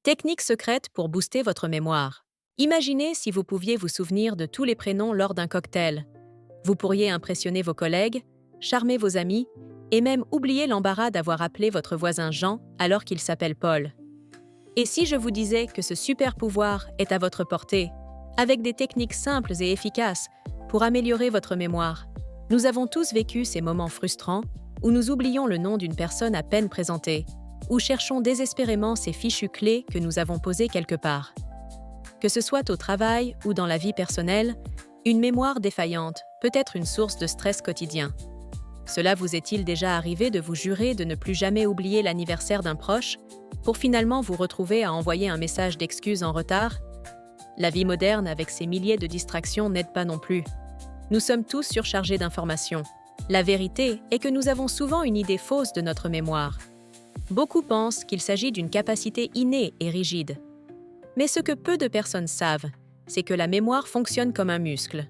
Technique secrète pour booster votre mémoire. Imaginez si vous pouviez vous souvenir de tous les prénoms lors d'un cocktail. Vous pourriez impressionner vos collègues, charmer vos amis et même oublier l'embarras d'avoir appelé votre voisin Jean alors qu'il s'appelle Paul. Et si je vous disais que ce super pouvoir est à votre portée, avec des techniques simples et efficaces pour améliorer votre mémoire? Nous avons tous vécu ces moments frustrants où nous oublions le nom d'une personne à peine présentée, ou cherchons désespérément ces fichues clés que nous avons posées quelque part. Que ce soit au travail ou dans la vie personnelle, une mémoire défaillante peut être une source de stress quotidien. Cela vous est-il déjà arrivé de vous jurer de ne plus jamais oublier l'anniversaire d'un proche, pour finalement vous retrouver à envoyer un message d'excuse en retard? La vie moderne avec ses milliers de distractions n'aide pas non plus. Nous sommes tous surchargés d'informations. La vérité est que nous avons souvent une idée fausse de notre mémoire. Beaucoup pensent qu'il s'agit d'une capacité innée et rigide. Mais ce que peu de personnes savent, c'est que la mémoire fonctionne comme un muscle.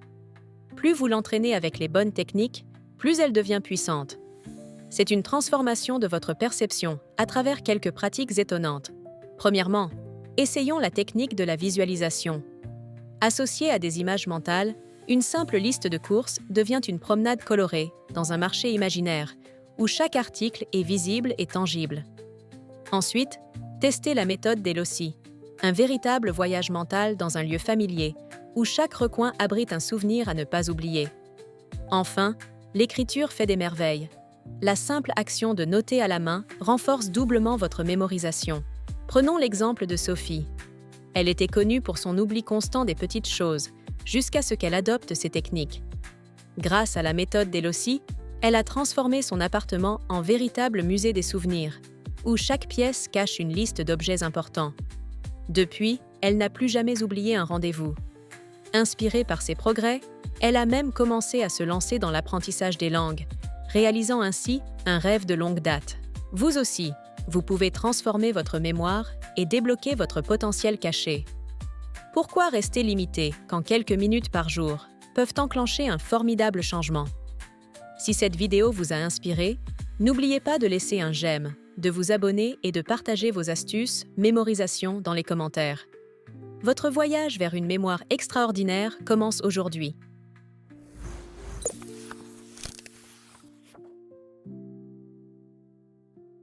Plus vous l'entraînez avec les bonnes techniques, plus elle devient puissante. C'est une transformation de votre perception à travers quelques pratiques étonnantes. Premièrement, essayons la technique de la visualisation. Associée à des images mentales, une simple liste de courses devient une promenade colorée dans un marché imaginaire, où chaque article est visible et tangible. Ensuite, testez la méthode des loci, un véritable voyage mental dans un lieu familier, où chaque recoin abrite un souvenir à ne pas oublier. Enfin, l'écriture fait des merveilles. La simple action de noter à la main renforce doublement votre mémorisation. Prenons l'exemple de Sophie. Elle était connue pour son oubli constant des petites choses, jusqu'à ce qu'elle adopte ces techniques. Grâce à la méthode des loci, elle a transformé son appartement en véritable musée des souvenirs, où chaque pièce cache une liste d'objets importants. Depuis, elle n'a plus jamais oublié un rendez-vous. Inspirée par ses progrès, elle a même commencé à se lancer dans l'apprentissage des langues, réalisant ainsi un rêve de longue date. Vous aussi, vous pouvez transformer votre mémoire et débloquer votre potentiel caché. Pourquoi rester limité quand quelques minutes par jour peuvent enclencher un formidable changement? Si cette vidéo vous a inspiré, n'oubliez pas de laisser un j'aime, de vous abonner et de partager vos astuces, mémorisation dans les commentaires. Votre voyage vers une mémoire extraordinaire commence aujourd'hui.